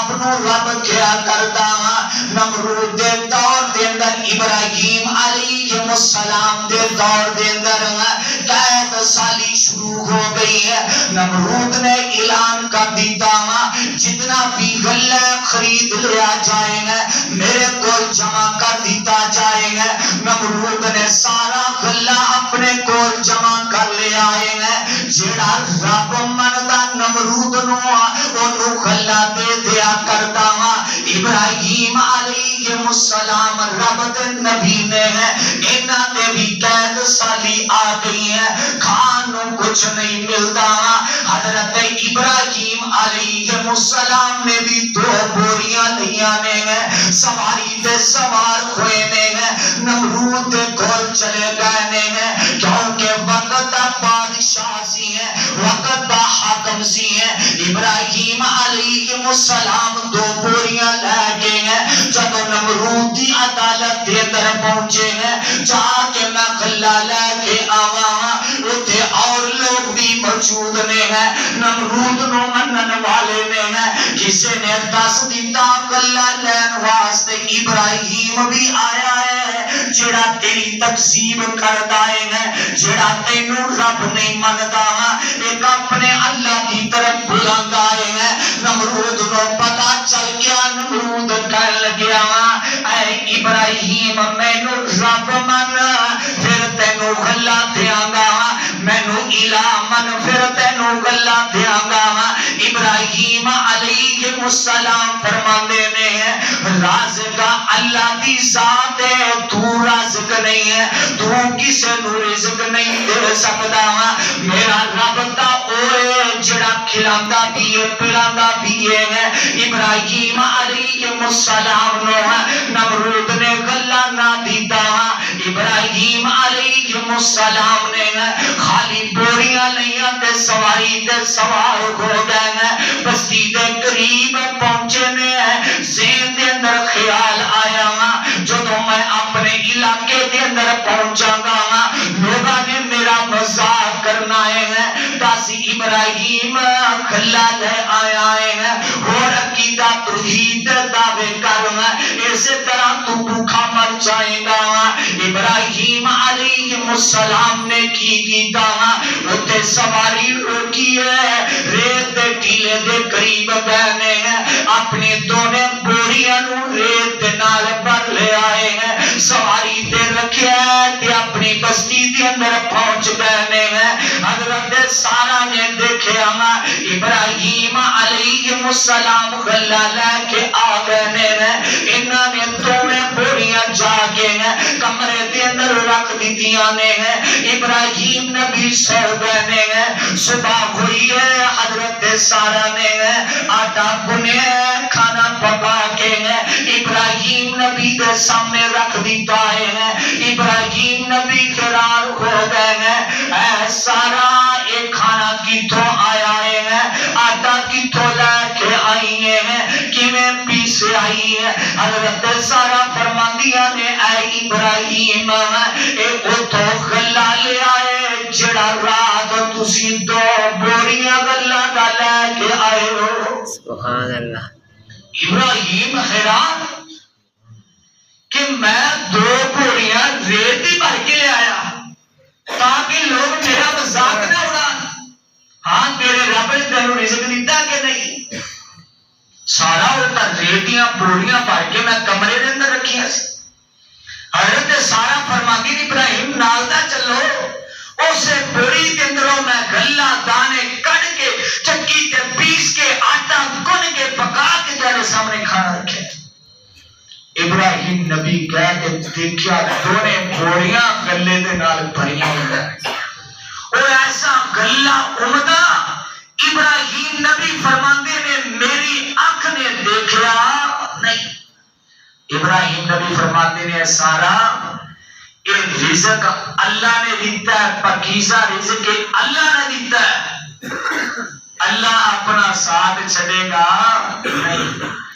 آپ نو رب کیا کرتا نمرود دے دور دے اندر ابراہیم علیہ السلام دے دور دے اندر قید سالی شروع ہو گئی ہے نمرود نے اعلان کر دیتا جتنا بھی غلہ خرید لیا جائیں گے میرے کو جمع کر دیتا جائیں گے نمرود نے سارا غلہ اپنے کو جمع کر لے آئے گے جیڑا رب مندا نمرود نو اونوں غلہ دے دیا کرتا ابراہیم علیہ السلام رب دے نبی نے انہاں تے بھی قید سالی آ گئی ہے کھان کچھ نہیں ملتا حضرت ابراہیم علیہ السلام نے بھی 2 بوریاں لیا نے سواری تے سوار ہوئے نے نمرود دے کول چلے گئے نے کیونکہ وقت دا بادشاہ سی ہے وقت دا حاکم سی ہے ابراہیم علیہ السلام 2 بوریاں لے گئے ہیں جب نمرود دی عدالت دے اندر پہنچے ہیں جا کے میں غلہ لے کے آواں اتے اور لوگ بھی موجود نے ہیں نمرود نو منن والے نے ہیں کسی نے 10 دیتا غلہ لین واسطے ابراہیم بھی آیا ہے جڑا تیری تکذیب کردا ہے جڑا تینوں رب نہیں مندا ایک اپنے اللہ کی طرف بلاندا ہے نمرود نو پتہ چل گیا نمرود کہن لگیا اے ابراہیم مینوں رب من پھر تینوں غلہ دیاں گا مینوں الہ من پھر تینوں غلہ دیاں گا ابراہیم علیہ السلام فرماندے نے رازق اللہ دی ذات ہے تو رازق نہیں ہے تو کسے نو رزق نہیں دے سکدا میرا رب تا اوے جڑا کھلاندا بھی ہے پلاندا بھی ہے ابراہیم علیہ السلام نو نمرود نے غلہ نہ دیتا ابراہیم علیہ السلام نے خالی بوریاں لیاں تے سواری تے سوار ہو گئے بستی دے قریب پہنچے نے ذہن دے اندر خیال آیا جدوں میں اپنے علاقے دے اندر پہنچا گا لوگاں نے میرا مذاق کرنا ہے دس ابراہیم غلہ لے آیا ہے اور عقیدہ توحید دعوے کرنا اسی طرح تو بھوکا مر جائے گا ابراہیم علیہ السلام نے کی کیتا اتے سواری روکی ہے ریت دے ٹیلے دے قریب بہنے اپنے دونے بوریاں نو ریت دے نال بھر لے آئے ہیں سواری تے رکھیا تے اپنی بستی دے اندر پہنچ گئے ہیں حضرت سارا نے دیکھیا ابراہیم علیہ السلام غلہ لے کے آ گئے ہیں انہاں نے دونے بوریاں جا کے کمرے دے اندر رکھ دیتیاں نے ابراہیم نبی سو گئے ہیں صبح ہوئی ہے حضرت سارا نے آٹا بنے کھانا پکا کے ابراہیم نبی کے سامنے رکھ دیتا ہے ابراہیم نبی فرار ہو گئے ہیں اے سارا ایک کھانا کتوں آیا ہے آٹا کتوں لے کے آئی ہے کیویں پیسے آئی ہے حضرت سارا فرماندیاں نے اے ابراہیم اے اتو غلہ لے آئے جڑا رات تسی 2 بوریاں غلہ دا لے کے آئے ہو سبحان اللہ ابراہیم حیران کہ میں 2 بوریاں ریت ہی بھر کے لے آیا تاکہ لوگ میرا مذاق نہ اڑان ہاں تیرے رب نے تینوں رزق دیتا کہ نہیں سارا ہوتا ریتیاں بوریاں بھر کے میں کمرے دے اندر رکھیا سی حضرت سارا فرماتی ابراہیم نال دا چلو اسے بوری کے اندروں میں غلہ دانے کٹ کے چکی تے پیس کے آٹا گن کے پکا کے تیرے سامنے کھانا رکھے ابراہیم نبی کہہ کے دیکھیا دونے بوریاں غلے دے نال بھریاں ہوتا ہے اور ایسا غلہ عمدہ ابراہیم نبی فرماندے نے میری آنکھ نے دیکھا نہیں ابراہیم نبی فرماتے نے سارا ایک رزق اللہ نے دیتا ہے پاکیزہ رزق اللہ نے دیتا ہے اللہ اپنا ساتھ چھڑے گا نہیں